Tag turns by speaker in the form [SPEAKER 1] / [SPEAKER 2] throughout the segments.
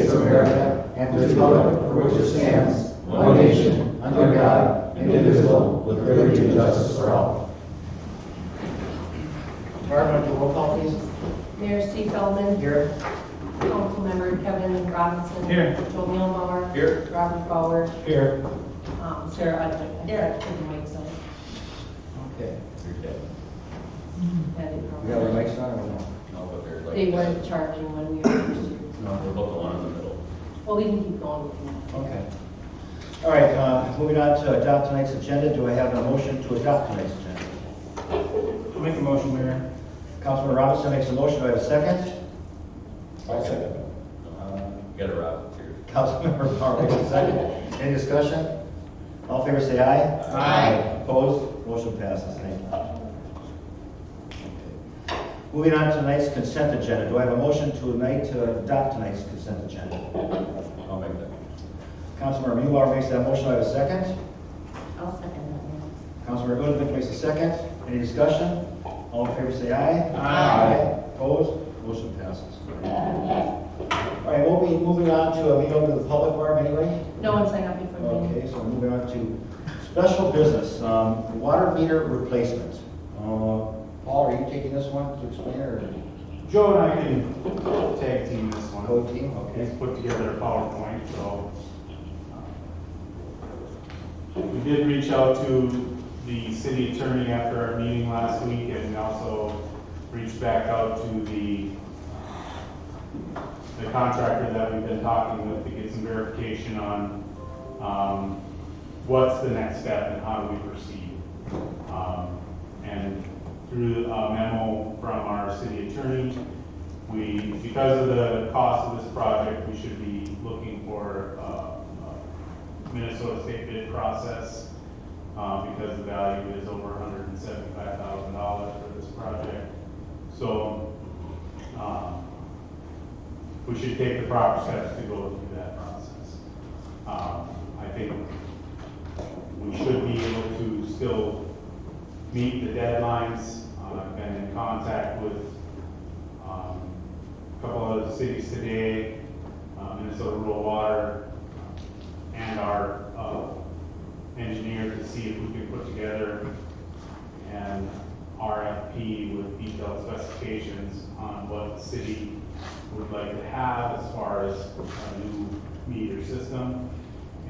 [SPEAKER 1] States of America and to the republic for which it stands, one nation, under God, indivisible, with liberty and justice for all. Environmental roll call, please.
[SPEAKER 2] Mayor Steve Feldman.
[SPEAKER 1] Here.
[SPEAKER 2] Councilmember Kevin Robinson.
[SPEAKER 3] Here.
[SPEAKER 2] Joe Mielbauer.
[SPEAKER 1] Here.
[SPEAKER 2] Robert Bauer.
[SPEAKER 1] Here.
[SPEAKER 2] Sarah Udvik. Here. Mike Zone.
[SPEAKER 1] Okay.
[SPEAKER 2] That is
[SPEAKER 1] We have our mics on or no?
[SPEAKER 3] No, but they're like.
[SPEAKER 2] They weren't charging when we were used to.
[SPEAKER 3] No, we're about the one in the middle.
[SPEAKER 2] Well, we can keep going.
[SPEAKER 1] Okay. All right, moving on to adopt tonight's agenda. Do I have a motion to adopt tonight's agenda?
[SPEAKER 4] I'll make a motion, Mayor.
[SPEAKER 1] Councilman Robinson makes a motion. Do I have a second?
[SPEAKER 3] I'll second. Get it right here.
[SPEAKER 1] Councilmember Bauer makes a second. Any discussion? All in favor say aye.
[SPEAKER 2] Aye.
[SPEAKER 1] Opposed? Motion passes. Thank you. Moving on to tonight's consent agenda. Do I have a motion to adopt tonight's consent agenda?
[SPEAKER 3] I'll make that.
[SPEAKER 1] Councilmember Mueller makes that motion. Do I have a second?
[SPEAKER 2] I'll second that.
[SPEAKER 1] Councilmember Udvik makes a second. Any discussion? All in favor say aye.
[SPEAKER 4] Aye.
[SPEAKER 1] Opposed? Motion passes. All right, we'll be moving on to a meeting over to the public, Barb, anyway.
[SPEAKER 2] No one signed up before me.
[SPEAKER 1] Okay, so moving on to special business, water meter replacement. Paul, are you taking this one to explain or
[SPEAKER 4] Joe and I can tag team this one.
[SPEAKER 1] go team? Okay.
[SPEAKER 4] He's put together a PowerPoint, so. We did reach out to the city attorney after our meeting last week, and we also reached back out to the contractor that we've been talking with to get some verification on what's the next step and how do we proceed. And through a memo from our city attorney, because of the cost of this project, we should be looking for a Minnesota state bid process because the value is over $175,000 for this project. So we should take the proper steps to go through that process. I think we should be able to still meet the deadlines. I've been in contact with a couple of the cities today, Minnesota Rural Water, and our engineer to see if we can put together an RFP with detailed specifications on what the city would like to have as far as a new meter system.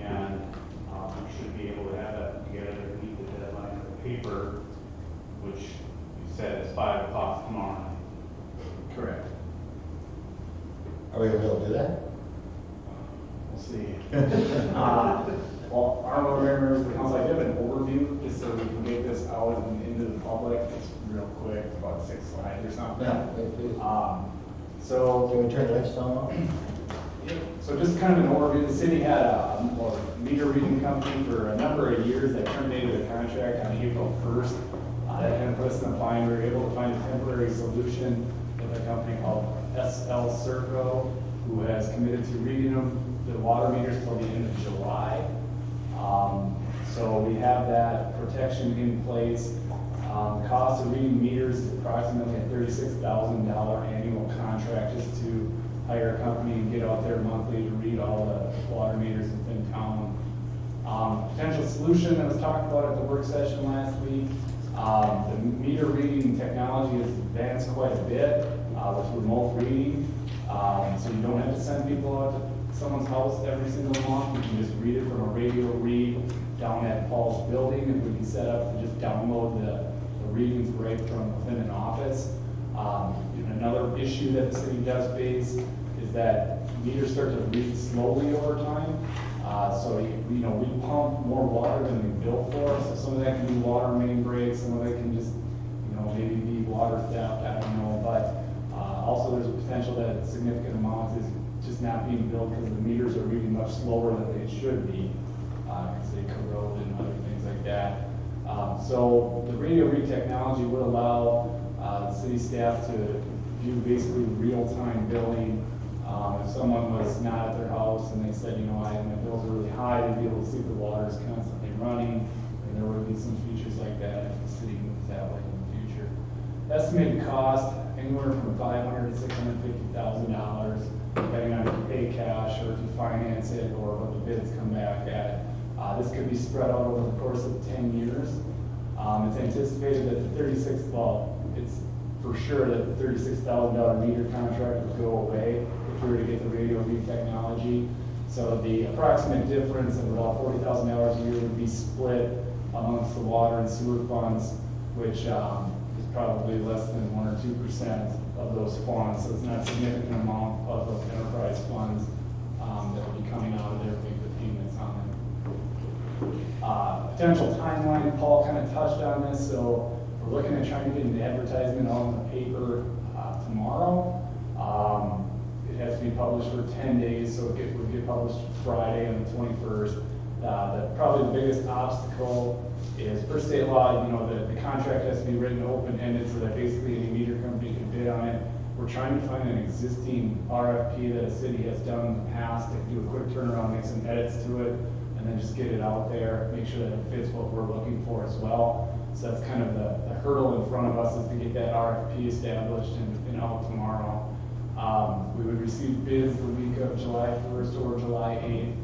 [SPEAKER 4] And we should be able to have that together to meet the deadline for the paper, which you said is 5 o'clock tomorrow night.
[SPEAKER 1] Correct. Are we going to be able to do that?
[SPEAKER 5] We'll see. Well, our members of the council, I did an overview just so we can get this out and into the public. It's real quick, about 6 slides or something.
[SPEAKER 1] Yeah, please.
[SPEAKER 5] So,
[SPEAKER 1] Can we turn the lights down?
[SPEAKER 5] so just kind of an overview. The city had a meter reading company for a number of years that terminated a contract on April 1st. That kind of put us in a bind. We were able to find a temporary solution with a company called SL Serco, who has committed to reading the water meters till the end of July. So we have that protection in place. The cost of reading meters is approximately a $36,000 annual contract just to hire a company and get out there monthly to read all the water meters within town. Potential solution that was talked about at the work session last week. The meter reading technology has advanced quite a bit with remote reading. So you don't have to send people out to someone's house every single month. You can just read it from a radio read down at Paul's building, and we can set up to just download the readings right from within an office. Another issue that the city does face is that meters start to read slowly over time. So we pump more water than we bill for. So some of that can be water main breaks, some of it can just maybe be water theft. I don't know, but also there's a potential that a significant amount is just not being billed because the meters are reading much slower than they should be, because they corrode and other things like that. So the radio read technology would allow the city staff to view basically real-time billing. If someone was not at their house and they said, my bills are really high, they'd be able to see if the water is constantly running, and there would be some features like that if the city moves that way in the future. Estimated cost anywhere from $500,000 to $650,000, depending on if you pay cash finance it or what the bids come back at. This could be spread out over the course of 10 years. It's anticipated that it's for sure that the $36,000 meter contract would go away if we were to get the radio read technology. So the approximate difference of about $40,000 a year would be split amongst the water and sewer funds, which is probably less than 1 or 2% of those funds. So it's not a significant amount of those enterprise funds that will be coming out of there to make the payments on them. Potential timeline, Paul kind of touched on this, so we're looking at trying to get an advertisement out in the paper tomorrow. It has to be published for 10 days, so it would get published Friday on the 21st. Probably the biggest obstacle is, per state law, the contract has to be written open-ended so that basically any meter company can bid on it. We're trying to find an existing RFP that a city has done in the past, that can do a quick turnaround, make some edits to it, and then just get it out there, make sure that it fits what we're looking for as well. So that's kind of the hurdle in front of us, is to get that RFP established and out tomorrow. We would receive bids the week of July 1st or July 8th.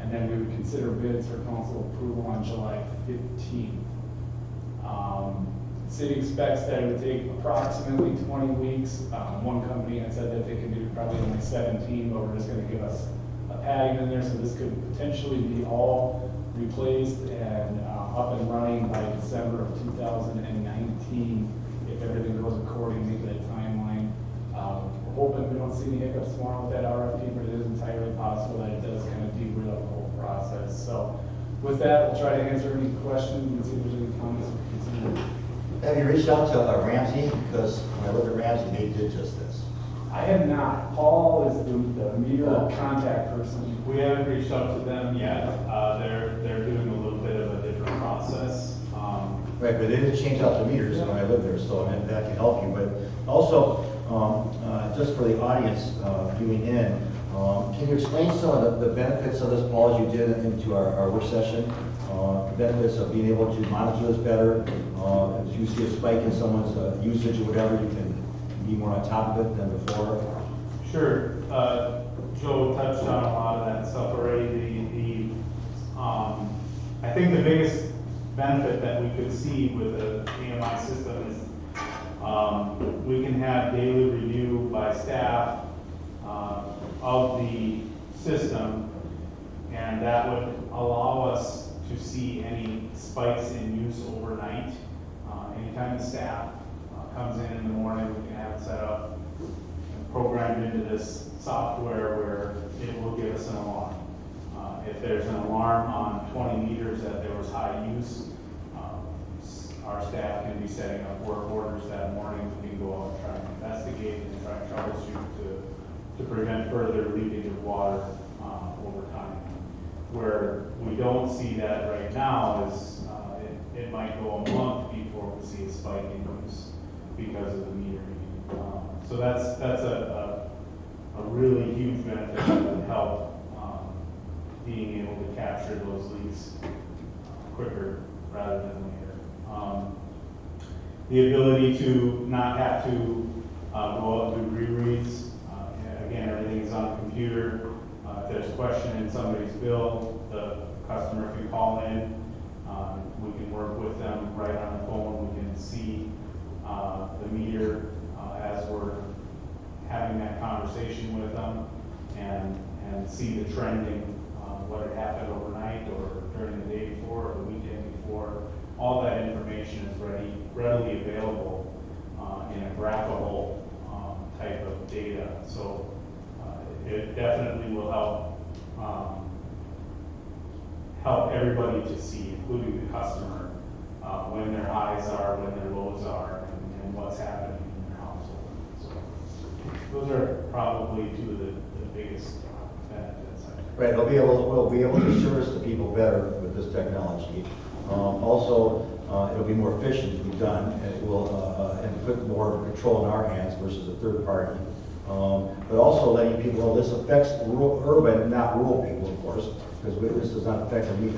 [SPEAKER 5] And then we would consider bids for council approval on July 15th. The city expects that it would take approximately 20 weeks. One company had said that they could do probably only 17, but we're just going to give us a padding in there, so this could potentially be all replaced and up and running by December of 2019 if everything goes accordingly to that timeline. We're hoping we don't see any hiccups tomorrow with that RFP, but it is entirely possible that it does kind of derail the whole process. So with that, we'll try to answer any questions and see if there's any comments or concerns.
[SPEAKER 1] Have you reached out to Ramsey? Because when I looked at Ramsey, they did just this.
[SPEAKER 5] I have not. Paul is the meter contact person.
[SPEAKER 4] We haven't reached out to them yet. They're doing a little bit of a different process.
[SPEAKER 1] Right, but they did change out the meters when I lived there, so that can help you. But also, just for the audience viewing in, can you explain some of the benefits of this, Paul, as you did into our work session? Benefits of being able to monitor this better. If you see a spike in someone's usage or whatever, you can be more on top of it than before.
[SPEAKER 4] Sure. Joe touched on a lot of that stuff already. I think the biggest benefit that we could see with the AMI system is we can have daily review by staff of the system, and that would allow us to see any spikes in use overnight. Anytime the staff comes in the morning, we can have it set up and programmed into this software where it will give us an alarm. If there's an alarm on 20 meters that there was high use, our staff can be setting up work orders that morning. We can go out and try and investigate and try and troubleshoot to prevent further leakage of water over time. Where we don't see that right now is it might go a month before we see a spike in use because of the metering. So that's a really huge benefit that would help being able to capture those leaks quicker rather than later. The ability to not have to go out and do rereads. Again, everything is on a computer. If there's a question in somebody's bill, the customer can call in. We can work with them right on the phone. We can see the meter as we're having that conversation with them and see the trending, whether it happened overnight or during the day before or the weekend before. All that information is readily available in a graphable type of data. So it definitely will help everybody to see, including the customer, when their highs are, when their lows are, and what's happening in their household. So those are probably two of the biggest benefits.
[SPEAKER 1] Right, we'll be able to service the people better with this technology. Also, it'll be more efficient to be done, and it will and put more control in our hands versus a third party. But also letting people know this affects urban, not rural people, of course, because this does not affect any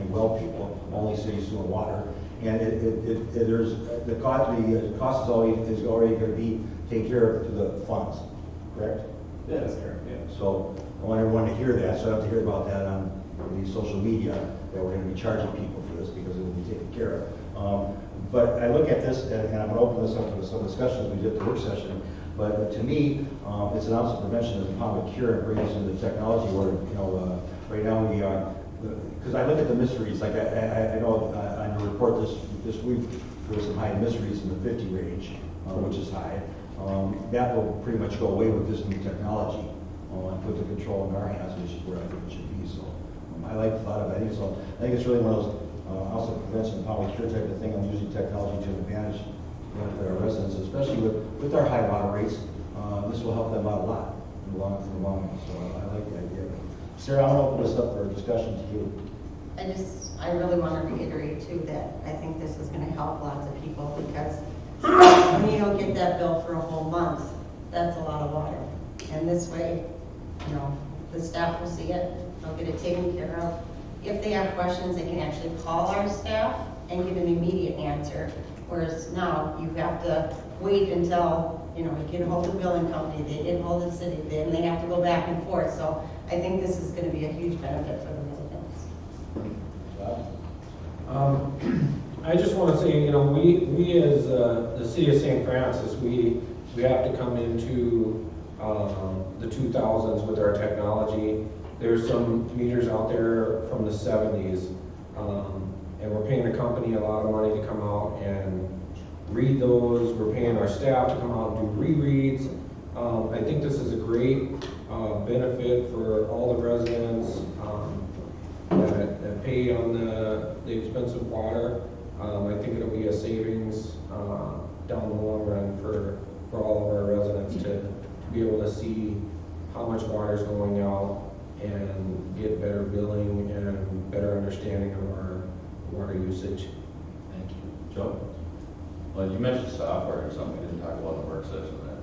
[SPEAKER 1] well people, only city sewer and water. And the cost is already going to be taken care of through the funds, correct?
[SPEAKER 5] Yeah, that's correct, yeah.
[SPEAKER 1] So I want everyone to hear that, so I have to hear about that on the social media, that we're gonna be charging people for this because it will be taken care of. But I look at this, and I'm gonna open this up to some discussions we did at the work session, but to me, it's an ounce of prevention is a pound of cure, and bring us into the technology where, right now we are, because I look at the mysteries, like I know on your report this week, there was some high mysteries in the 50 range, which is high. That will pretty much go away with this new technology, and put the control in our hands, which is where I think it should be. So I like the thought of it. I think it's really one of those also prevention, pound of cure type of thing, on using technology to advantage benefit our residents, especially with our high water rates. This will help them out a lot in the long run. So I like the idea. Sarah, I'm gonna open this up for discussion to you.
[SPEAKER 6] I really want to reiterate too that I think this is going to help lots of people because when you don't get that bill for a whole month, that's a lot of water. And this way, the staff will see it, they'll get it taken care of. If they have questions, they can actually call our staff and get an immediate answer. Whereas now you have to wait until, you get hold of the billing company, they get hold of the city, then they have to go back and forth. So I think this is going to be a huge benefit for the residents.
[SPEAKER 7] I just want to say, we as the city of St. Francis, we have to come into the 2000s with our technology. There's some meters out there from the 70s, and we're paying the company a lot of money to come out and read those. We're paying our staff to come out and do rereads. I think this is a great benefit for all the residents that pay on the expensive water. I think it'll be a savings down the long run for all of our residents to be able to see how much water is going out and get better billing and better understanding of our water usage.
[SPEAKER 3] Thank you. Joe? Well, you mentioned software or something we didn't talk about in the work session that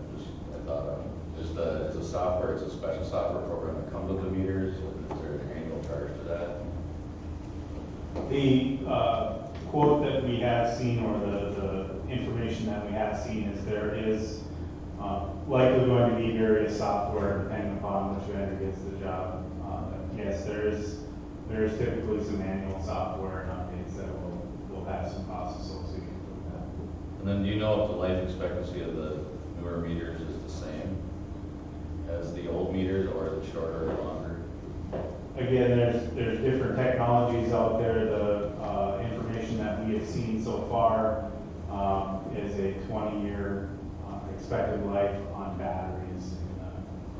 [SPEAKER 3] I thought of. Is the software, it's a special software program that comes with the meters? Is there an annual charge to that?
[SPEAKER 4] The quote that we have seen, or the information that we have seen, is there is likely going to be various software depending upon which vendor gets the job. Yes, there is typically some annual software and updates that will have some costs associated with that.
[SPEAKER 3] And then do you know if the life expectancy of the newer meters is the same as the old meters, or is it shorter or longer?
[SPEAKER 4] Again, there's different technologies out there. The information that we have seen so far is a 20-year expected life on batteries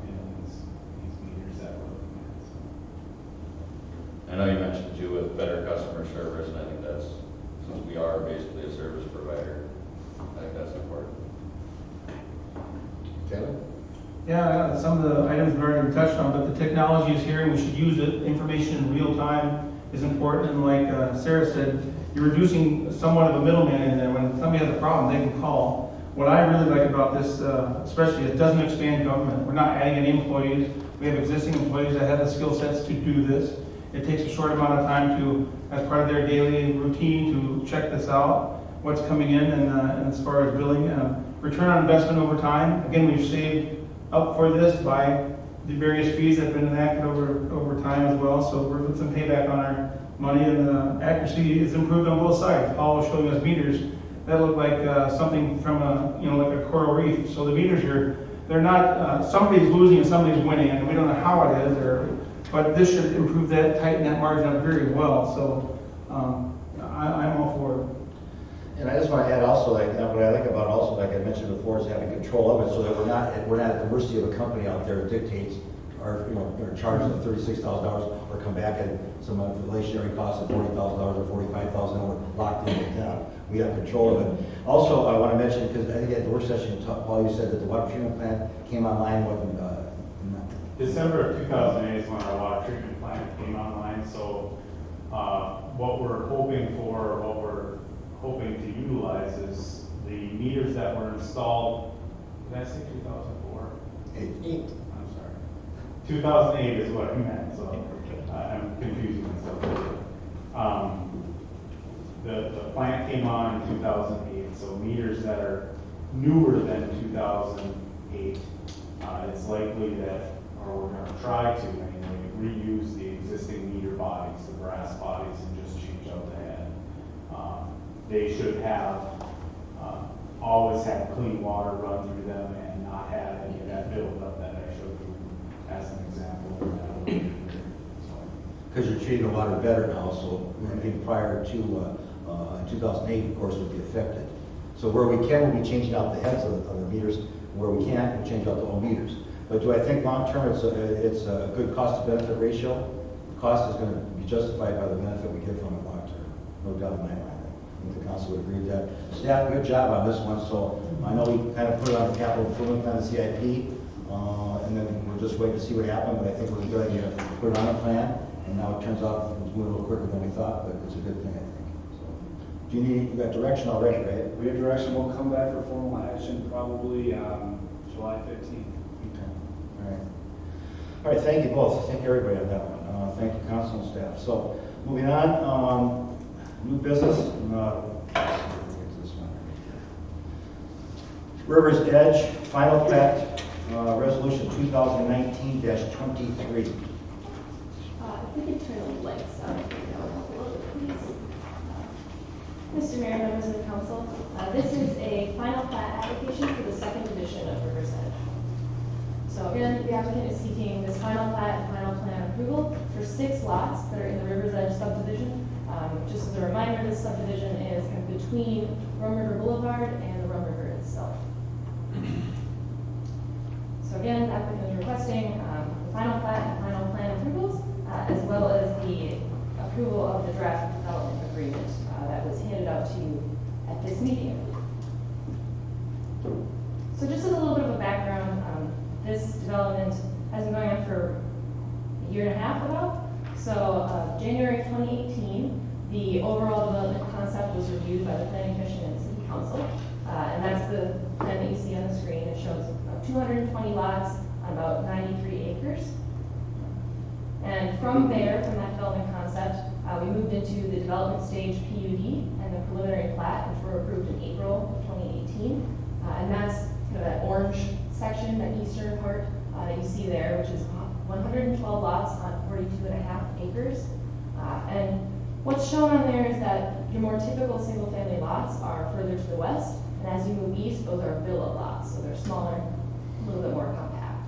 [SPEAKER 4] in these meters that we're looking at.
[SPEAKER 3] I know you mentioned too with better customer service, and I think that's, since we are basically a service provider, I think that's important.
[SPEAKER 1] Taylor?
[SPEAKER 8] Yeah, some of the items we've already touched on, but the technology is here and we should use it. Information in real time is important, and like Sarah said, you're reducing somewhat of a middleman in there. When somebody has a problem, they can call. What I really like about this, especially, it doesn't expand government. We're not adding any employees. We have existing employees that have the skill sets to do this. It takes a short amount of time to, as part of their daily routine, to check this out, what's coming in, and as far as billing, return on investment over time. Again, we've saved up for this by the various fees that have been enacted over time as well. So we're with some payback on our money, and the accuracy is improved on both sides. Paul was showing us meters that look like something from like a coral reef. So the meters they're not, somebody's losing and somebody's winning, and we don't know how it is, but this should improve that, tighten that margin up very well. So I'm all for it.
[SPEAKER 1] And I just want to add also, like, what I like about it also, like I mentioned before, is having control of it, so that we're not at the mercy of a company out there that dictates our, our charges of $36,000, or come back at some inflationary cost of $40,000 or $45,000, and we're locked in with that. We have control of it. Also, I want to mention, because I think at the work session, Paul, you said that the water treatment plant came online
[SPEAKER 4] December of 2008 is when our water treatment plant came online. So what we're hoping for, what we're hoping to utilize is the meters that were installed. Did I say 2004?
[SPEAKER 1] 8.
[SPEAKER 4] I'm sorry. 2008 is what I meant, so I'm confusing myself. The plant came on in 2008, so meters that are newer than 2008, it's likely that, or we're gonna try to anyway, reuse the existing meter bodies, the brass bodies, and just change out the head. They should have, always have clean water run through them and not have any of that buildup that I showed you as an example.
[SPEAKER 1] Because you're treating the water better now, so anything prior to 2008, of course, would be affected. So where we can, we'll be changing out the heads of the meters. Where we can't, we'll change out the whole meters. But do I think long-term it's a good cost-to-benefit ratio? The cost is going to be justified by the benefit we get from it long-term, no doubt in my mind. I think the council would agree with that. Staff, good job on this one. So I know we kind of put it on the capital improvement plan, the CIP, and then we'll just wait to see what happens. But I think it was a good idea to put it on the plan, and now it turns out it's moving a little quicker than we thought, but it's a good thing, I think. So, do you got direction already, right?
[SPEAKER 5] We have direction, we'll come back for formal action probably July 15th.
[SPEAKER 1] Okay. All right. All right, thank you both. Thank everybody on that one. Thank you, council and staff. So, moving on, new business. River's Edge, final plat, resolution 2019-23.
[SPEAKER 9] If we could turn the lights on, please. Mr. Mayor, members of the council, this is a final plat application for the second edition of River's Edge. So again, the applicant is seeking this final plat and final plan approval for 6 lots that are in the River's Edge subdivision. Just as a reminder, this subdivision is kind of between Rum River Boulevard and the Rum River itself. So again, the applicant is requesting the final plat and final plan approvals, as well as the approval of the draft development agreement that was handed out to you at this meeting. So just as a little bit of a background, this development has been going on for a year and a half about. So January 2018, the overall development concept was reviewed by the Planning Commission and City Council. And that's the plan that you see on the screen. It shows 220 lots on about 93 acres. And from there, from that development concept, we moved into the development stage PUD and the preliminary plat, which were approved in April of 2018. And that's kind of that orange section, that eastern part that you see there, which is 112 lots on 42.5 acres. And what's shown on there is that your more typical single-family lots are further to the west, and as you move east, those are villa lots, so they're smaller, a little bit more compact.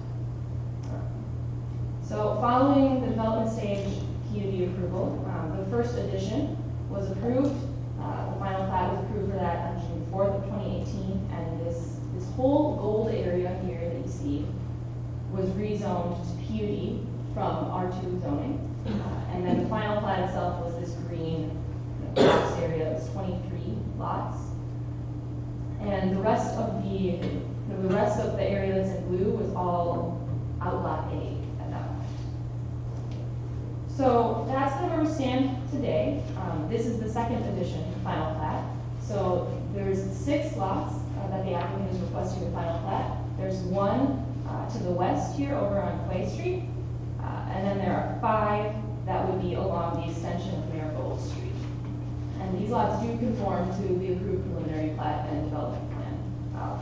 [SPEAKER 9] So following the development stage PUD approval, the first edition was approved. The final plat was approved for that on June 4th of 2018, and this whole gold area here that you see was rezoned to PUD from R2 zoning. And then the final plat itself was this green box area. It was 23 lots. And the rest of the area that's in blue was all Outlot A at that point. So that's kind of where we stand today. This is the second edition final plat. So there's 6 lots that the applicant is requesting the final plat. There's one to the west here over on Clay Street. And then there are 5 that would be along the extension of Marigold Street. And these lots do conform to the approved preliminary plat and development plan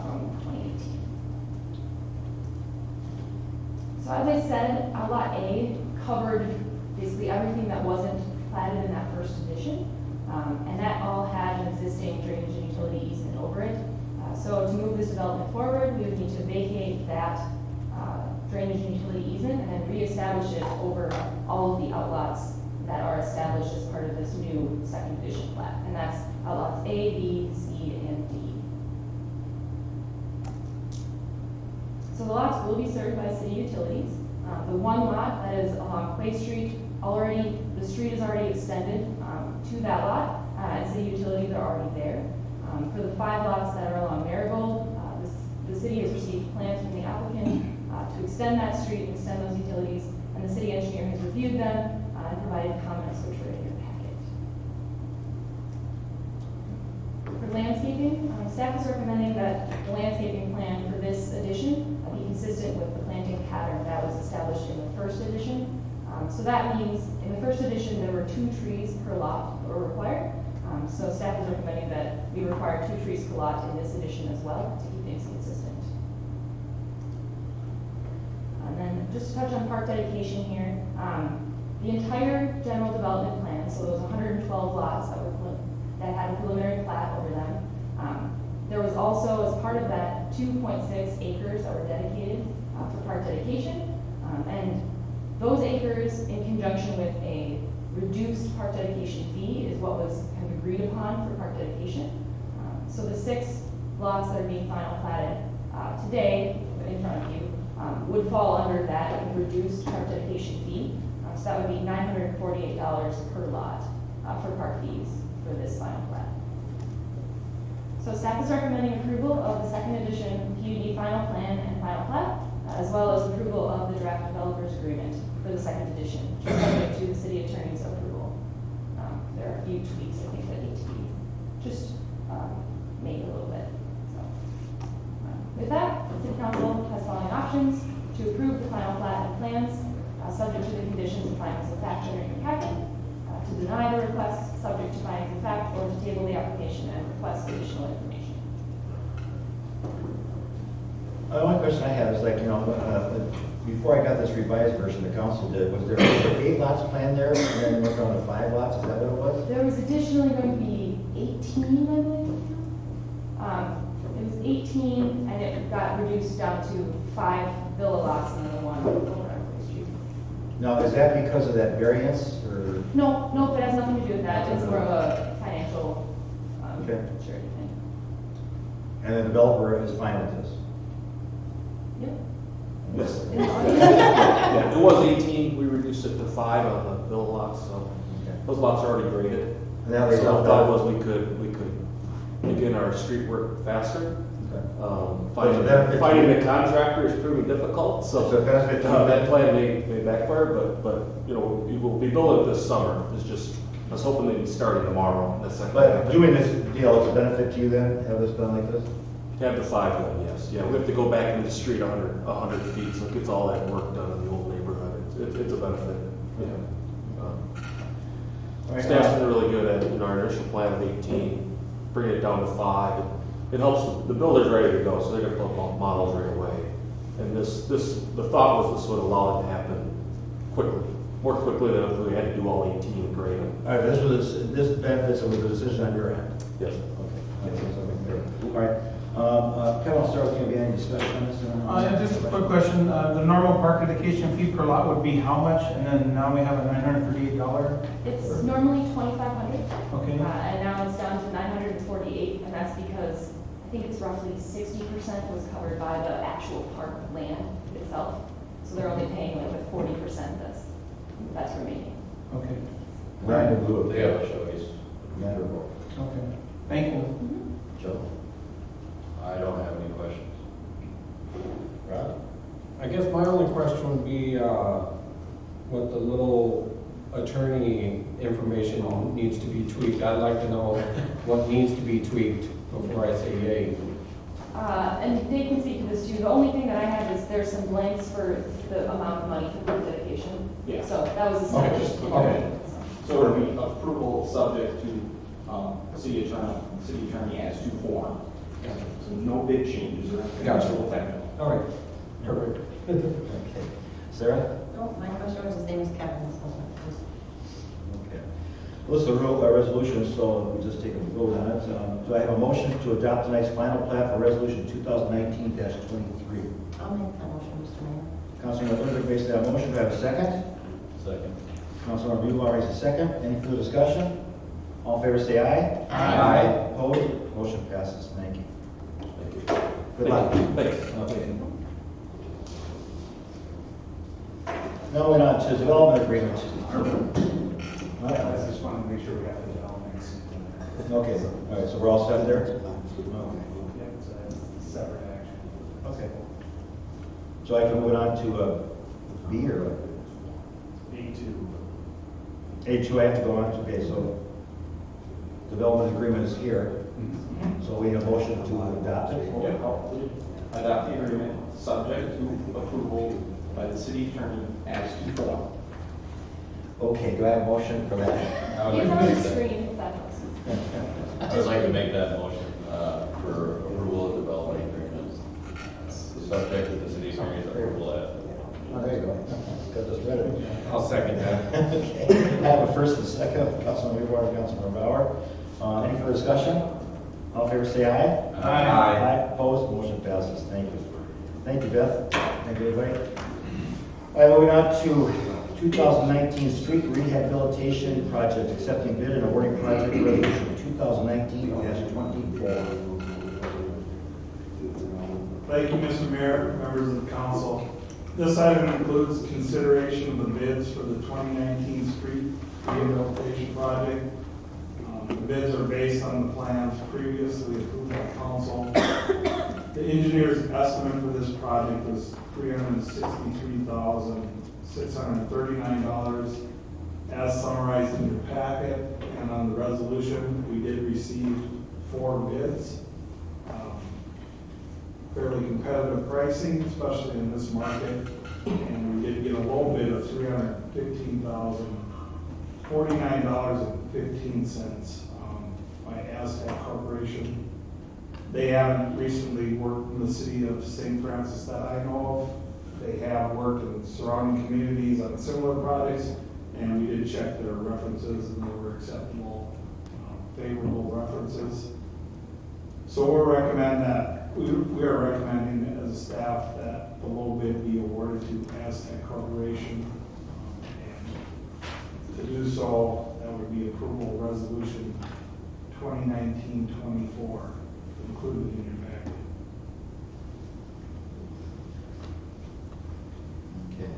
[SPEAKER 9] from 2018. So as I said, Lot A covered basically everything that wasn't platted in that first edition. And that all had an existing drainage and utility easement over it. So to move this development forward, we would need to vacate that drainage and utility easement and then reestablish it over all of the outlots that are established as part of this new second edition plat. And that's outlots A, B, C, and D. So the lots will be served by city utilities. The one lot that is along Clay Street, the street is already extended to that lot, and city utilities are already there. For the 5 lots that are along Marigold, the city has received plans from the applicant to extend that street and extend those utilities, and the city engineer has reviewed them and provided comments which are in your packet. For landscaping, staff is recommending that the landscaping plan for this addition be consistent with the planting pattern that was established in the first edition. So that means in the first edition there were 2 trees per lot that were required. So staff is recommending that we require 2 trees per lot in this edition as well to keep things consistent. just to touch on park dedication here, the entire general development plan, so those 112 lots that had a preliminary plat over them, there was also, as part of that, 2.6 acres that were dedicated for park dedication. And those acres, in conjunction with a reduced park dedication fee, is what was kind of agreed upon for park dedication. So the 6 lots that are being final platted today in front of you would fall under that reduced park dedication fee. So that would be $948 per lot for park fees for this final plat. So staff is recommending approval of the second edition PUD final plan and final plat, as well as approval of the draft developers agreement for the second edition, just subject to the city attorney's approval. There are a few tweaks, I think, that need to be just made a little bit. So, with that, the city council has following options: to approve the final plat and plans, subject to the conditions and findings of fact in your packet, to deny the request, subject to findings of fact, or to table the application and request additional information.
[SPEAKER 1] One question I have is, like, you know, before I got this revised version the council did, was there 8 lots planned there, and then went down to 5 lots, is that what it was?
[SPEAKER 9] There was additionally going to be 18, I believe. It was 18, and it got reduced down to 5 villa lots and then 1 over on Grace Street.
[SPEAKER 1] Now, is that because of that variance, or?
[SPEAKER 9] No, it has nothing to do with that. It's more of a financial,
[SPEAKER 1] Okay.
[SPEAKER 9] surety thing.
[SPEAKER 1] And the developer is fine with this?
[SPEAKER 9] Yep.
[SPEAKER 10] Yes.
[SPEAKER 9] In the
[SPEAKER 10] Yeah, it was 18, we reduced it to 5 on the villa lots, so
[SPEAKER 1] Okay.
[SPEAKER 10] those lots are already graded.
[SPEAKER 1] Now they
[SPEAKER 10] So
[SPEAKER 1] don't
[SPEAKER 10] the thought was we could begin our street work faster.
[SPEAKER 1] There's a benefit to
[SPEAKER 10] Finding
[SPEAKER 1] you.
[SPEAKER 10] the contractor is proving difficult, so.
[SPEAKER 1] It's a benefit to you.
[SPEAKER 10] That plan may backfire, but, you know, we will be building it this summer. It's just, I was hoping they'd be starting tomorrow, the second.
[SPEAKER 1] But doing this deal, it's a benefit to you then, have this done like this?
[SPEAKER 10] To have the 5 done, yes. Yeah, we have to go back into the street 100 feet, so it gets all that work done in the old neighborhood. It's a benefit. Yeah.
[SPEAKER 1] All right.
[SPEAKER 10] Staff's been really good at, our initial plan of 18, bringing it down to 5. It helps, the builder's ready to go, so they're gonna put models right away. And the thought was this would allow it to happen quickly, more quickly than if we had to do all 18 and grade them.
[SPEAKER 1] All right, this benefits with the decision on your end?
[SPEAKER 10] Yes.
[SPEAKER 1] Okay. All right, Kevin, I'll start with you. Have any discussion on this?
[SPEAKER 8] Yeah, just a quick question. The normal park dedication fee per lot would be how much? And then now we have a $938?
[SPEAKER 9] It's normally $2,500.
[SPEAKER 8] Okay.
[SPEAKER 9] And now it's down to $948, and that's because I think it's roughly 60% was covered by the actual park land itself. So they're only paying like the 40% that's remaining.
[SPEAKER 8] Okay.
[SPEAKER 1] Ryan in blue.
[SPEAKER 3] They have a choice.
[SPEAKER 1] Wonderful.
[SPEAKER 8] Okay. Thank you.
[SPEAKER 1] Joe?
[SPEAKER 3] I don't have any questions.
[SPEAKER 1] Rob?
[SPEAKER 7] I guess my only question would be, what the little attorney information needs to be tweaked. I'd like to know what needs to be tweaked before I say yay.
[SPEAKER 9] And they can speak to this too. The only thing that I have is there's some blanks for the amount of money for park dedication.
[SPEAKER 5] Yeah.
[SPEAKER 9] So that was a
[SPEAKER 7] Okay.
[SPEAKER 9] separate.
[SPEAKER 7] Okay.
[SPEAKER 5] So it'll be approval subject to, city attorney as to form. So no big changes or anything.
[SPEAKER 7] Gotcha.
[SPEAKER 5] It's real technical.
[SPEAKER 7] All right, perfect.
[SPEAKER 1] Okay. Sarah?
[SPEAKER 6] No, my question was, his name is Kevin, so.
[SPEAKER 1] Okay. Well, this is a resolution, so we'll just take a vote on it. Do I have a motion to adopt tonight's final plat for resolution 2019-23?
[SPEAKER 6] I'll make that motion, Mr. Mayor.
[SPEAKER 1] Councilman Thornburg makes that motion. Do I have a second?
[SPEAKER 3] Second.
[SPEAKER 1] Councilman Buglaw makes a second. Any further discussion? All in favor say aye.
[SPEAKER 6] Aye.
[SPEAKER 1] Opposed? Motion passes. Thank you.
[SPEAKER 10] Thank you.
[SPEAKER 1] Good luck.
[SPEAKER 10] Thanks.
[SPEAKER 1] Okay. Now we're on to development agreement.
[SPEAKER 5] I just wanted to make sure we got the developments.
[SPEAKER 1] Okay, all right, so we're all set there? Okay.
[SPEAKER 5] Yeah, so that's separate action.
[SPEAKER 1] Okay. So I can move it on to B or what?
[SPEAKER 5] B2.
[SPEAKER 1] A2 I have to go on to, okay, so development agreement is here. So we need a motion to adopt it?
[SPEAKER 11] Adopt the agreement, subject to approval by the city attorney as to form.
[SPEAKER 1] Okay, do I have a motion for that?
[SPEAKER 3] I would
[SPEAKER 9] It's
[SPEAKER 3] like
[SPEAKER 9] on
[SPEAKER 3] to
[SPEAKER 9] the
[SPEAKER 3] make
[SPEAKER 9] screen, if that helps.
[SPEAKER 3] that, I would like to make that motion, for approval of development agreement, subject to the city attorney's approval as.
[SPEAKER 1] Oh, there you go. got this ready.
[SPEAKER 7] I'll second that.
[SPEAKER 1] Okay, I have a first and a second, Councilman Rebar, Councilman Bauer. Any further discussion? All in favor, say aye.
[SPEAKER 7] Aye.
[SPEAKER 1] Opposed, motion passes. Thank you. Thank you, Beth. Thank you, everybody. All right, moving on to 2019 street rehabilitation project, accepting bid and awarding project resolution 2019-24.
[SPEAKER 12] Thank you, Mr. Mayor, members of the council. This item includes consideration of the bids for the 2019 street rehabilitation project. The bids are based on the plans previously approved by council. The engineer's estimate for this project was $363,639 as summarized in your packet, and on the resolution we did receive 4 bids. Fairly competitive pricing, especially in this market, and we did get a low bid of $315,049.15 by Aztec Corporation. They haven't recently worked in the city of St. Francis that I know of. They have worked in surrounding communities on similar projects, and we did check their references, and they were acceptable, favorable references. So we are recommending as a staff that the low bid be awarded to Aztec Corporation. And to do so, that would be approval resolution 2019-24, included in your packet.
[SPEAKER 1] Okay.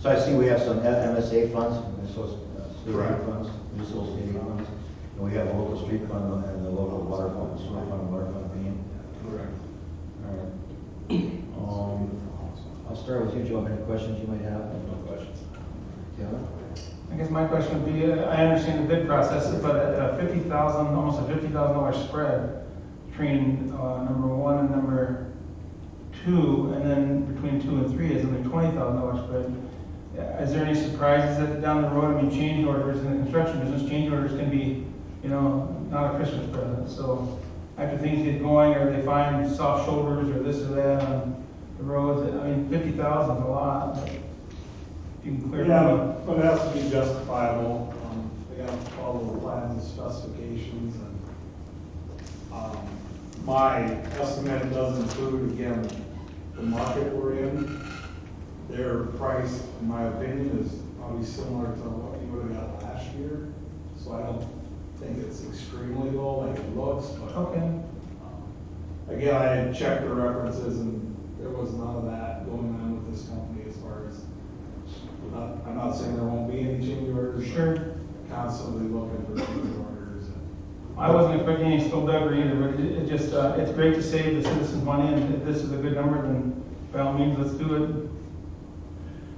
[SPEAKER 1] So I see we have some MSA funds, state aid funds, municipal state aid funds, and we have a local street fund and the local water fund, sewer fund, and water fund being.
[SPEAKER 12] Correct.
[SPEAKER 1] All right. I'll start with you, Joe. Any questions you might have?
[SPEAKER 3] No questions.
[SPEAKER 1] Kevin?
[SPEAKER 8] I guess my question would be, I understand the bid process, but at a $50,000, almost a $50,000 spread between number 1 and number 2, and then between 2 and 3 is only $20,000 spread. Is there any surprises down the road? I mean, change orders in the construction business, change orders can be, not a Christmas present. So after things get going, or they find soft shoulders or this or that on the roads, I mean, $50,000 is a lot. But if you can clear
[SPEAKER 12] Yeah,
[SPEAKER 8] that up.
[SPEAKER 12] but it has to be justifiable. They got to follow the plans and specifications, and my estimate does include, again, the market we're in. Their price, in my opinion, is probably similar to what you would have got last year. So I don't think it's extremely low like it looks, but
[SPEAKER 8] Okay.
[SPEAKER 12] Again, I had checked the references, and there was none of that going on with this company as far as, I'm not saying there won't be any change orders. but
[SPEAKER 8] Sure.
[SPEAKER 12] Constantly looking for change orders.
[SPEAKER 8] I wasn't expecting any skullduggery either, but it just, it's great to save the citizens money, and if this is a good number, then by all means, let's do it.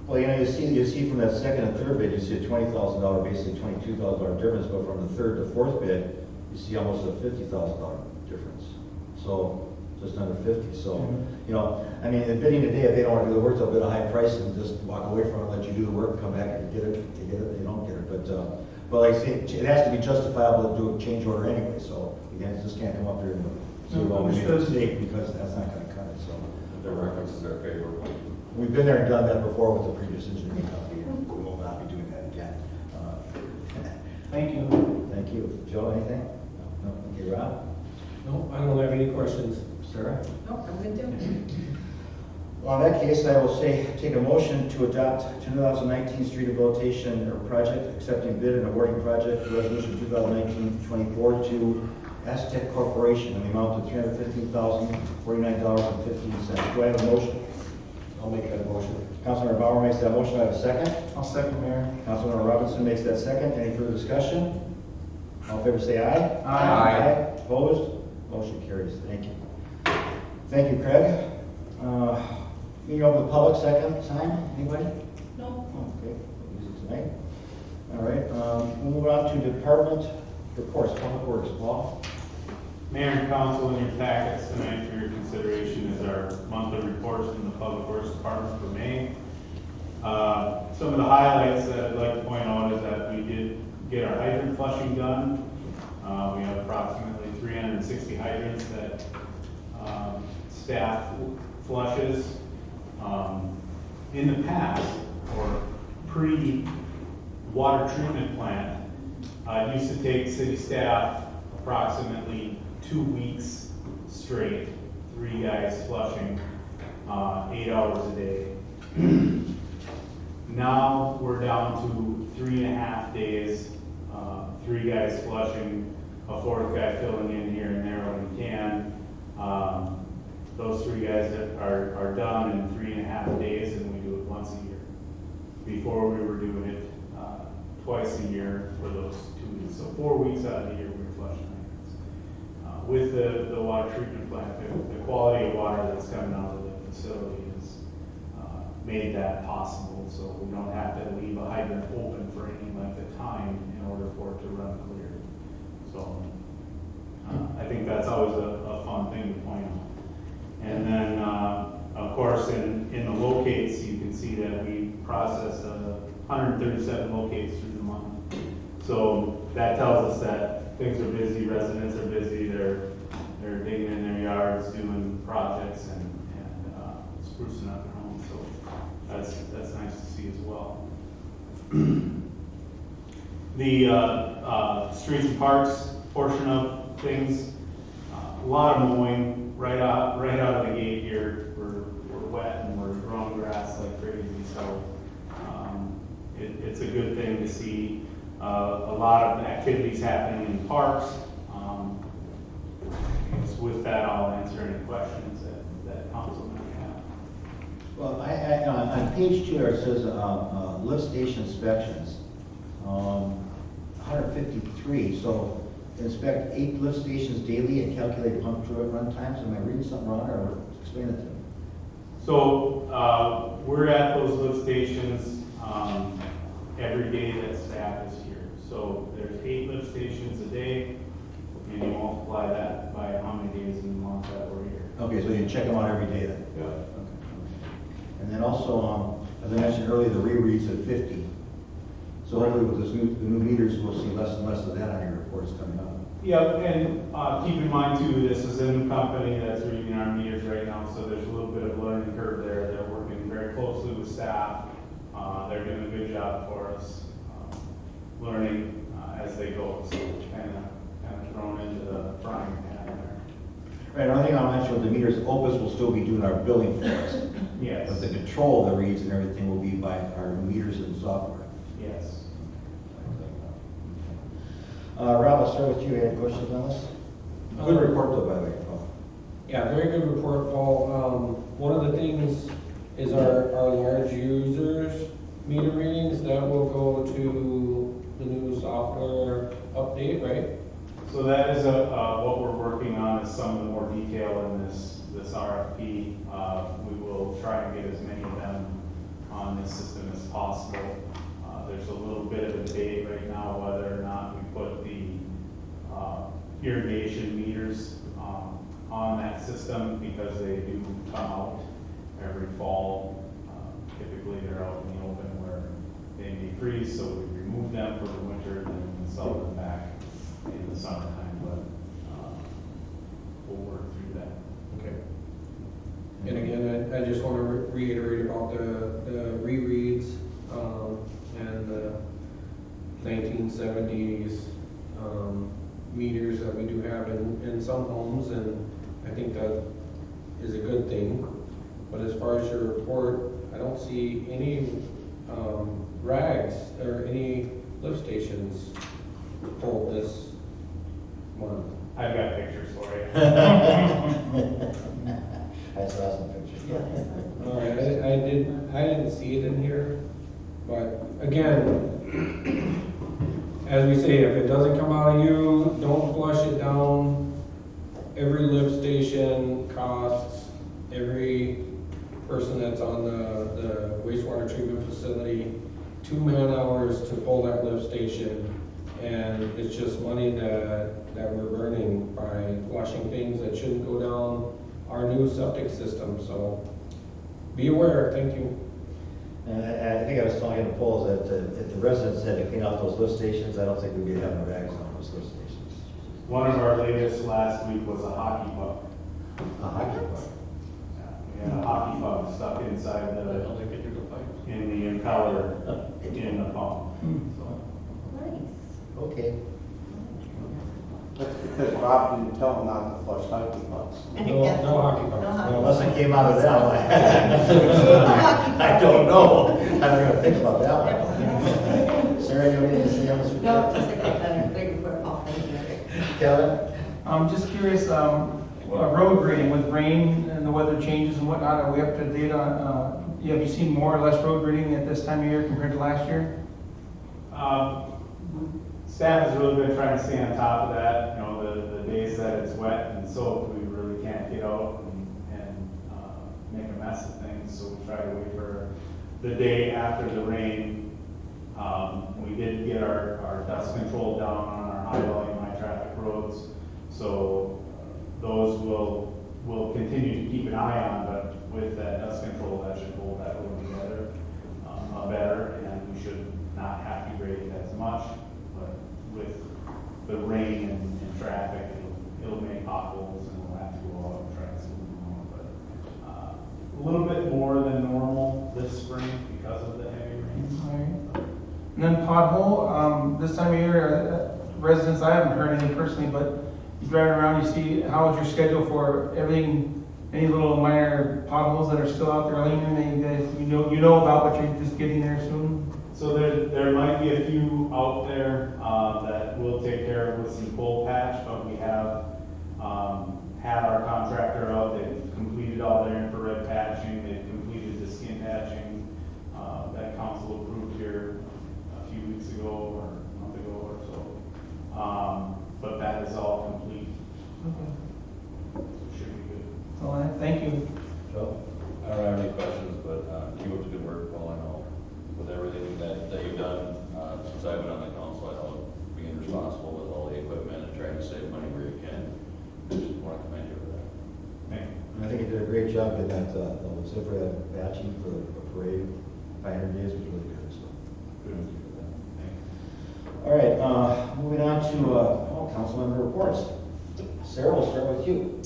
[SPEAKER 1] Well, you see from that second and third bid, you see a $20,000, basically $22,000 difference, but from the third to fourth bid, you see almost a $50,000 difference. So just under 50. So, I mean, in bidding today, if they don't want to do the work, they'll bid a high price and just walk away from it, let you do the work, come back and get it. They get it, they don't get it. But like I say, it has to be justifiable to do a change order anyway. So again, it just can't come up here and say, well, we made a mistake, because that's not going to cut it. So
[SPEAKER 3] Their references are favorable.
[SPEAKER 1] we've been there and done that before with the previous engineering company, and we will not be doing that again.
[SPEAKER 8] Thank you.
[SPEAKER 1] Thank you. Joe, anything? No. Okay, Rob?
[SPEAKER 7] No, I don't have any questions.
[SPEAKER 1] Sarah?
[SPEAKER 2] Nope, I'm good too.
[SPEAKER 1] Well, in that case, I will take a motion to adopt 2019 street rehabilitation project, accepting bid and awarding project resolution 2019-24 to Aztec Corporation in the amount of $315,049.15. Do I have a motion? I'll make that motion. Councilmember Bauer makes that motion. I have a second.
[SPEAKER 8] I'll second, Mayor.
[SPEAKER 1] Councilmember Robinson makes that second. Any further discussion? All in favor, say aye.
[SPEAKER 8] Aye.
[SPEAKER 1] Opposed? Motion carries. Thank you. Thank you, Craig. Meeting over the public second time. Anybody?
[SPEAKER 2] No.
[SPEAKER 1] Okay. Music tonight. All right. We'll move on to department reports. Public Works. Paul?
[SPEAKER 4] Mayor and council, in your packets tonight for your consideration is our monthly reports from the Public Works Department for May. Some of the highlights that I'd like to point out is that we did get our hydrant flushing done. We have approximately 360 hydrants that staff flushes. In the past, or pre-water treatment plant, it used to take city staff approximately 2 weeks straight, 3 guys flushing, 8 hours a day. Now we're down to 3.5 days, 3 guys flushing, a 4th guy filling in here and there when he can. Those 3 guys that are done in 3.5 days, and we do it once a year. Before we were doing it twice a year for those 2 weeks. So 4 weeks out of the year we were flushing hydrants. With the water treatment plant, the quality of water that's coming out of the facility has made that possible. So we don't have to leave a hydrant open for any length of time in order for it to run clear. So I think that's always a fun thing to point out. And then, of course, in the locates, you can see that we processed 137 locates through the month. So that tells us that things are busy, residents are busy, they're digging in their yards, doing projects and sprucing up their homes. So that's nice to see as well. The streets and parks portion of things, a lot of mowing right out of the gate here. We're wet and we're growing grass like crazy, so it's a good thing to see a lot of activities happening in parks. With that, I'll answer any questions that council might have.
[SPEAKER 1] Well, on page 2, it says lift station inspections, 153. So inspect 8 lift stations daily and calculate pump run times. Am I reading something wrong, or explain it to me?
[SPEAKER 4] So we're at those lift stations every day that staff is here. So there's 8 lift stations a day, and you multiply that by how many days in the month that we're here.
[SPEAKER 1] Okay, so you check them out every day then?
[SPEAKER 4] Yeah.
[SPEAKER 1] Okay. And then also, as I mentioned earlier, the rereads at 50. So hopefully with the new meters, we'll see less and less of that on your reports coming up.
[SPEAKER 4] Yeah, and keep in mind too, this is a new company that's reading our meters right now, so there's a little bit of learning curve there. They're working very closely with staff. They're doing a good job for us, learning as they go. So kind of thrown into the frying pan there.
[SPEAKER 1] Right, another thing I'll mention with the meters, Opus will still be doing our billing for us.
[SPEAKER 4] Yes.
[SPEAKER 1] But the control of the reads and everything will be by our meters and software.
[SPEAKER 4] Yes.
[SPEAKER 1] Rob, I'll start with you. You had questions on this? Good report though, by the way, Paul.
[SPEAKER 7] Yeah, very good report, Paul. One of the things is our large users meter readings, that will go to the new software update, right?
[SPEAKER 4] So that is what we're working on, is some of the more detail in this RFP. We will try and get as many of them on this system as possible. There's a little bit of a debate right now whether or not we put the irrigation meters on that system, because they do come out every fall. Typically they're out in the open where they may freeze, so we remove them for the winter and then install them back in the summertime, but we'll work through that.
[SPEAKER 7] Okay. And again, I just want to reiterate about the rereads and the 1970s meters that we do have in some homes, and I think that is a good thing. But as far as your report, I don't see any rags or any lift stations pulled this month.
[SPEAKER 4] I've got pictures for you.
[SPEAKER 1] I saw some pictures.
[SPEAKER 7] All right, I didn't see it in here, but again, as we say, if it doesn't come out of you, don't flush it down. Every lift station costs every person that's on the wastewater treatment facility 2 man-hours to pull that lift station, and it's just money that we're burning by flushing things that shouldn't go down our new septic system. So be aware. Thank you.
[SPEAKER 1] And I think I was telling the polls that if the residents had to clean out those lift stations, I don't think we'd be having rags on those lift stations.
[SPEAKER 4] One of our latest last week was a hockey puck.
[SPEAKER 1] A hockey puck?
[SPEAKER 4] Yeah, we had a hockey puck stuck inside in the impeller.
[SPEAKER 1] It
[SPEAKER 4] pump. So,
[SPEAKER 2] Nice.
[SPEAKER 1] Okay.
[SPEAKER 13] That's because Rob didn't tell him not to flush hockey pucks.
[SPEAKER 7] No hockey pucks.
[SPEAKER 6] No hockey
[SPEAKER 7] No.
[SPEAKER 1] Unless it came out of that one. I don't know. I'm not gonna think about that one. Sarah, you have anything to say on this?
[SPEAKER 6] No, just a big football thing.
[SPEAKER 1] Kevin?
[SPEAKER 8] I'm just curious, road grading with rain and the weather changes and whatnot, are we up to date on, have you seen more or less road grading at this time of year compared to last year?
[SPEAKER 4] Staff has really been trying to stay on top of that, you know, the days that it's wet and soaked, we really can't get out and make a mess of things, so we try to wait for the day after the rain. We did get our dust control down on our high volume, high traffic roads, so those we'll continue to keep an eye on, but with that dust control, that should hold that road together better, and we should not have to grade it as much. But with the rain and traffic, it'll make potholes, and we'll have to go out and try to smooth them out. But a little bit more than normal this spring because of the heavy rains.
[SPEAKER 8] Alright. And then pothole, this time of year, residents, I haven't heard any personally, but you drive around, you see, how is your schedule for everything, any little minor potholes that are still out there lingering that you guys, you know about, but you're just getting there soon?
[SPEAKER 4] So there might be a few out there that we'll take care of with some cold patch, but we have had our contractor out. They've completed all their infrared patching. They've completed the skin patching that council approved here a few weeks ago or a month ago or so. But that is all complete.
[SPEAKER 8] Okay.
[SPEAKER 4] So it should be good.
[SPEAKER 8] All right, thank you.
[SPEAKER 1] Joe?
[SPEAKER 3] I don't have any questions, but keep up the good work, Paul. I know with everything that you've done since I've been on the council, I know being responsible with all the equipment and trying to save money where you can. I just want to commend you for that.
[SPEAKER 4] Thank you.
[SPEAKER 1] I think you did a great job getting that, infrared patching for the parade, 500 days was really good, so. Good on you for that.
[SPEAKER 4] Thank you.
[SPEAKER 1] All right, moving on to, council member reports. Sarah, we'll start with you.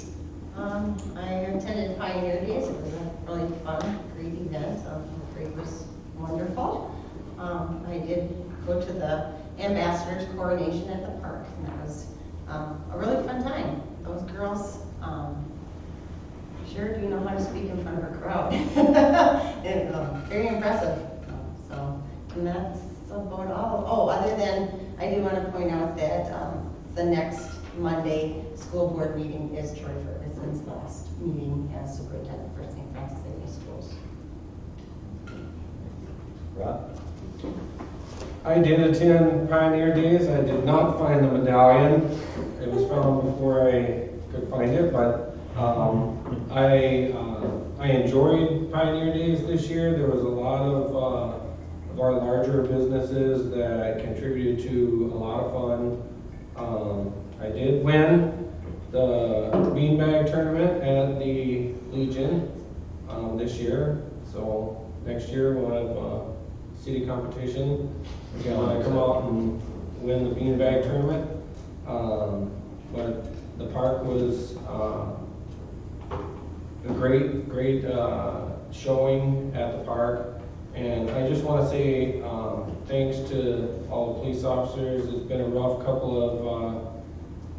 [SPEAKER 6] I attended Pioneer Days. It was a really fun, great event. The parade was wonderful. I did go to the ambassador's coronation at the park, and that was a really fun time. Those girls sure do know how to speak in front of a crowd. It's very impressive. And that's about all. Oh, other than, I do want to point out that the next Monday school board meeting is Troy Ferguson's last meeting as superintendent for St. Francis Area Schools.
[SPEAKER 1] Rob?
[SPEAKER 7] I did attend Pioneer Days. I did not find the medallion. It was found before I could find it, but I enjoyed Pioneer Days this year. There was a lot of our larger businesses that contributed to a lot of fun. I did win the beanbag tournament at the Legion this year. So next year we'll have city competition. If you want to come out and win the beanbag tournament. But the park was a great showing at the park. And I just want to say thanks to all the police officers. It's been a rough couple of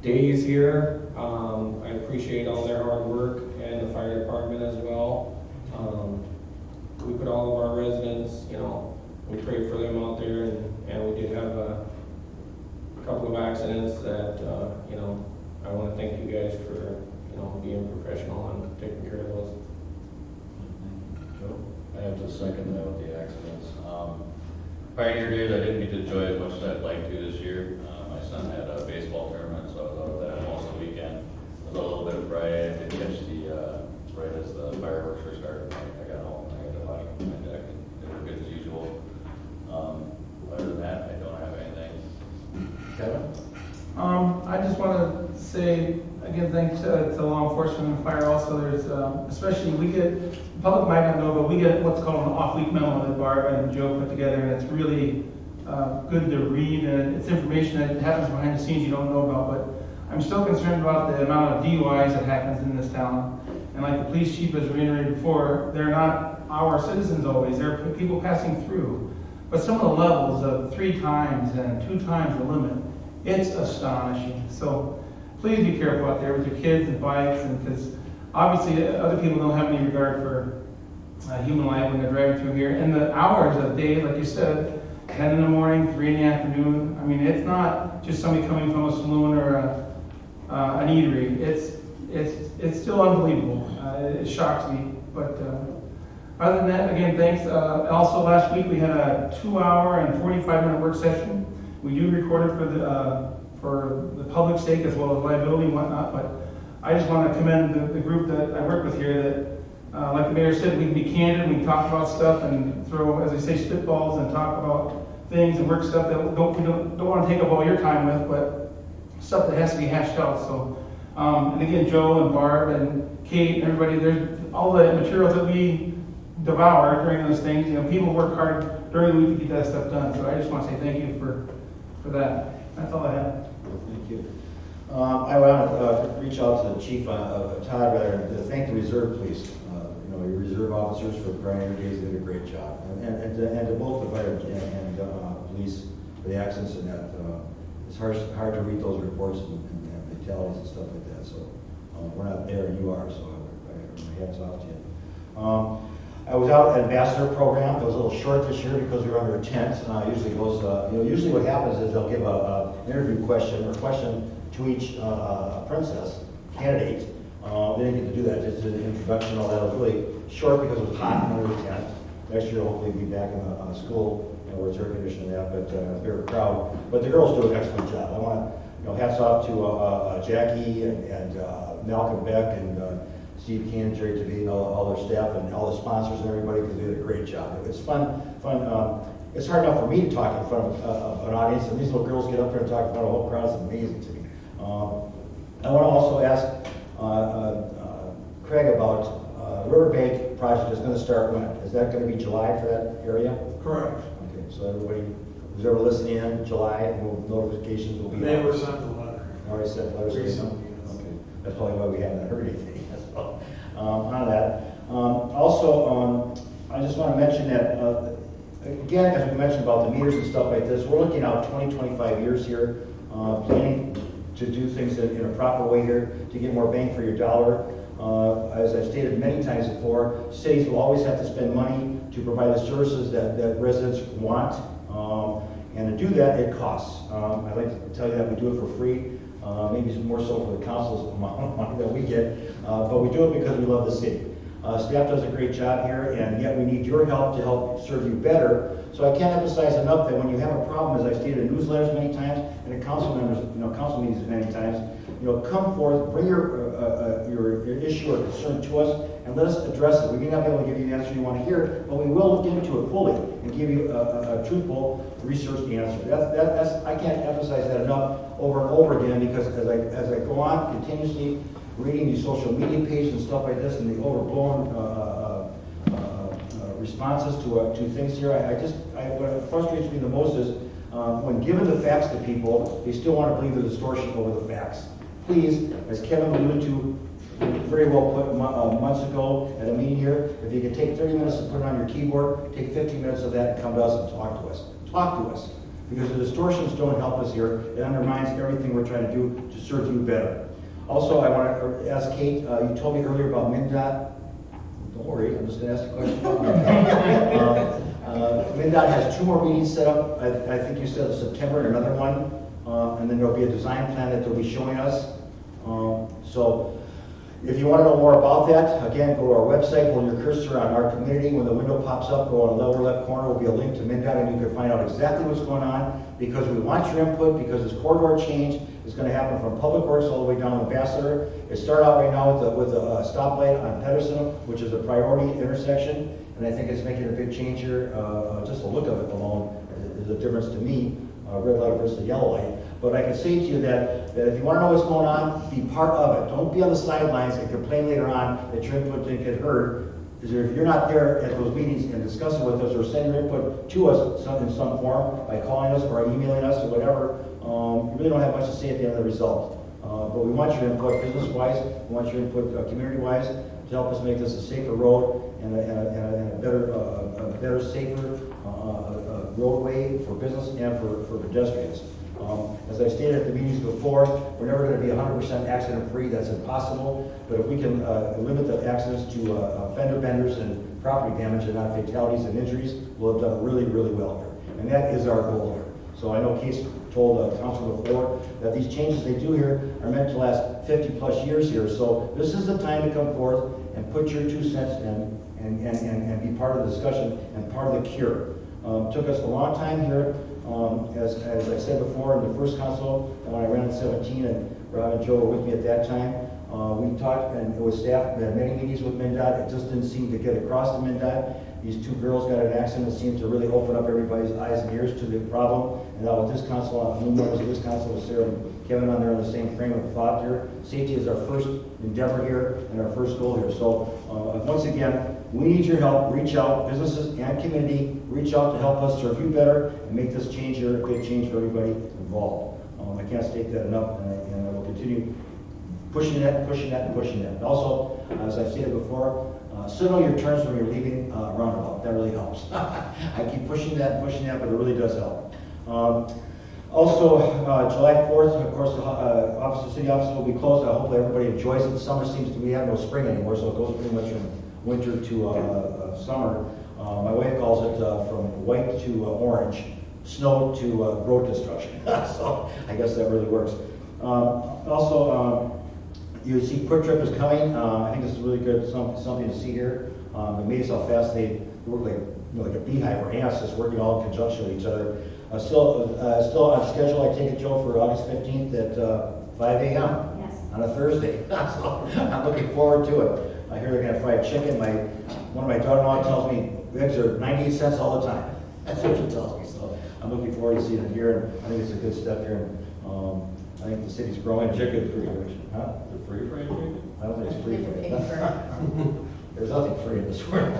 [SPEAKER 7] days here. I appreciate all their hard work, and the fire department as well. We put all of our residents, we prayed for them out there, and we did have a couple of accidents that, I want to thank you guys for, being professional and taking care of those.
[SPEAKER 1] Joe?
[SPEAKER 3] I have to second that with the accidents. Pioneer Days, I didn't get to enjoy it as much as I'd like to this year. My son had a baseball tournament, so I was out of that most of the weekend. I was a little bit Friday. I did catch right as the fireworks were starting. I got home and I had to watch them on my deck. They were good as usual. Other than that, I don't have anything.
[SPEAKER 1] Kevin?
[SPEAKER 8] I just want to say, again, thanks to law enforcement and fire also. There's, especially the public might not know, but we get what's called an off-week memo that Barb and Joe put together, and it's really good to read, and it's information that happens behind the scenes you don't know about, but I'm still concerned about the amount of DUIs that happens in this town. And like the police chief has reiterated before, they're not our citizens always, they're people passing through. but some of the levels of 3 times and 2 times the limit, it's astonishing. So please be careful out there with your kids and bikes, and because obviously other people don't have any regard for human life when they're driving through here. And the hours of day, like you said, 10 in the morning, 3 in the afternoon. I mean, it's not just somebody coming from a saloon or an eatery. It's still unbelievable. It shocks me. But other than that, again, thanks. Also, last week we had a 2-hour and 45-minute work session. We do record it for the public's sake as well as liability and whatnot. But I just want to commend the group that I work with here. That, like the mayor said, we can be candid. We can talk about stuff and throw, as I say, spitballs and talk about things and work stuff that we don't want to take up all your time with, but stuff that has to be hashed out. So, and again, Joe and Barb and Kate and everybody, there's all the materials that we devour during those things. You know, people work hard during the week to get that stuff done. So I just want to say thank you for that. That's all I have.
[SPEAKER 1] Thank you. I want to reach out to the chief, Todd, rather, to thank the reserve police. Your reserve officers for Pioneer Days did a great job, and to both the fire and police for the accidents and that. It's hard to read those reports and fatalities and stuff like that. So we're not there, and you are. So my hats off to you. I was out at Ambassador program. It was a little short this year because we were under a tent. Usually goes, usually what happens is they'll give an interview question to each princess candidate. They didn't get to do that, just an introduction, all that. It was really short because it was hot under the tent. Next year, hopefully, we'll be back in the school, where it's air conditioned and that, but a bigger crowd. But the girls do an excellent job. I want to, hats off to Jackie and Malcolm Beck and Steve Keenan, Jerry Tavine, all their staff and all the sponsors and everybody, because they did a great job. It's fun. It's hard enough for me to talk in front of an audience, and these little girls get up there and talk in front of a whole crowd. It's amazing to me. I want to also ask Craig about Riverbank project is going to start when? Is that going to be July for that area?
[SPEAKER 12] Correct.
[SPEAKER 1] Okay, so everybody who's ever listening in, July, notifications will be.
[SPEAKER 12] They were sent the letter.
[SPEAKER 1] Already sent letters.
[SPEAKER 12] Recently, yes.
[SPEAKER 1] Okay, that's probably why we haven't heard anything as well on that. Also, I just want to mention that, again, as we mentioned about the meters and stuff like this, we're looking out 20, 25 years here, planning to do things in a proper way here to get more bang for your dollar. As I've stated many times before, cities will always have to spend money to provide the services that residents want. And to do that, it costs. I'd like to tell you that we do it for free. Maybe it's more so for the council's amount of money that we get, but we do it because we love the city. Staff does a great job here, and yet we need your help to help serve you better. So I can't emphasize enough that when you have a problem, as I've stated in newsletters many times, and at council meetings many times, come forth, bring your issue or concern to us, and let us address it. We may not be able to give you the answer you want to hear, but we will look into it fully and give you a truthful, researched answer. I can't emphasize that enough over and over again, because as I go on continuously reading these social media pages and stuff like this, and the overblown responses to things here, what frustrates me the most is when given the facts to people, they still want to believe the distortion over the facts. Please, as Kevin alluded to, very well put months ago at a meeting here, if you can take 30 minutes to put it on your keyboard, take 15 minutes of that and come to us and talk to us. Talk to us. Because the distortions don't help us here. It undermines everything we're trying to do to serve you better. Also, I want to ask Kate, you told me earlier about MnDOT. Don't worry, I'm just going to ask a question about MnDOT. MnDOT has 2 more meetings set up. I think you said September and another one. And then there'll be a design plan that they'll be showing us. So if you want to know more about that, again, go to our website, hold your cursor on our community. When the window pops up, go on the lower left corner, will be a link to MnDOT, and you can find out exactly what's going on, because we want your input, because this corridor change is going to happen from Public Works all the way down to Ambassador. It started out right now with a stoplight on Pedersen, which is a priority intersection, and I think it's making a big change here. Just the look of it alone is a difference to me, red light versus the yellow light. But I can say to you that if you want to know what's going on, be part of it. Don't be on the sidelines and complain later on that your input didn't get heard. Because if you're not there at those meetings and discussing with us or sending your input to us in some form by calling us or emailing us or whatever, you really don't have much to say at the end of the result. But we want your input business-wise, we want your input community-wise to help us make this a safer road and a better a better, safer roadway for business and for pedestrians. As I stated at the meetings before, we're never going to be 100% accident-free. That's impossible. But if we can limit the accidents to fender benders and property damage and not fatalities and injuries, we'll have done really, really well here. And that is our goal here. So I know Case told council before that these changes they do here are meant to last 50+ years here. So this is the time to come forth and put your 2 cents in and be part of the discussion and part of the cure. Took us a long time here. As I said before, in the first council, when I ran in 17, and Rob and Joe were with me at that time, we talked and with staff, we had many meetings with MnDOT. It just didn't seem to get across to MnDOT. These 2 girls got in an accident that seemed to really open up everybody's eyes and ears to the problem. And now with this council, new members of this council, with Sarah and Kevin on there in the same frame of thought here, safety is our first endeavor here and our first goal here. So once again, we need your help. Reach out, businesses and community, reach out to help us serve you better and make this change here a big change for everybody involved. I can't state that enough, and I will continue pushing that, pushing that, and pushing that. And also, as I've stated before, signal your turns when you're leaving roundabout. That really helps. I keep pushing that, but it really does help. Also, July 4th, of course, the city office will be closed. I hope everybody enjoys it. Summer seems to, we have no spring anymore, so it goes pretty much from winter to summer. My wife calls it from white to orange, snow to road construction. So I guess that really works. Also, you see Quick Trip is coming. I think this is really good, something to see here. Amazed how fast they work, like a beehive or ants, just working all in conjunction with each other. Still on schedule, I take it, Joe, for August 15th at 5 a.m.
[SPEAKER 2] Yes.
[SPEAKER 1] on a Thursday. So I'm looking forward to it. I hear they're gonna have fried chicken. One of my daughter-in-law tells me eggs are 98 cents all the time. That's what she tells me. So I'm looking forward to seeing it here, and I think it's a good step here. And I think the city's growing.
[SPEAKER 3] Chicken free,
[SPEAKER 1] Huh?
[SPEAKER 3] the free fried chicken?
[SPEAKER 1] I don't think it's free for
[SPEAKER 6] Pay
[SPEAKER 1] you.
[SPEAKER 6] for it.
[SPEAKER 1] There's nothing free in this world.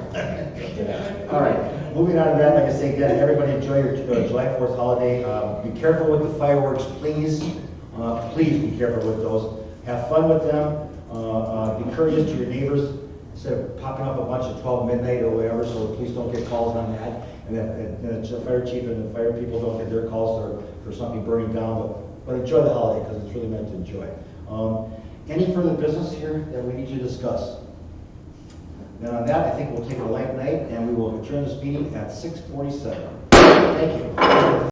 [SPEAKER 1] All right, moving on to that, like I say again, everybody enjoy your July 4th holiday. Be careful with the fireworks, please. Please be careful with those. Have fun with them. Be courteous to your neighbors instead of popping up a bunch at 12 midnight or whatever, so please don't get calls on that. And that the fire chief and the fire people don't get their calls for something burning down. But enjoy the holiday because it's really meant to enjoy. Any further business here that we need to discuss? Then on that, I think we'll take a light night and we will adjourn this meeting at 6:47. Thank you.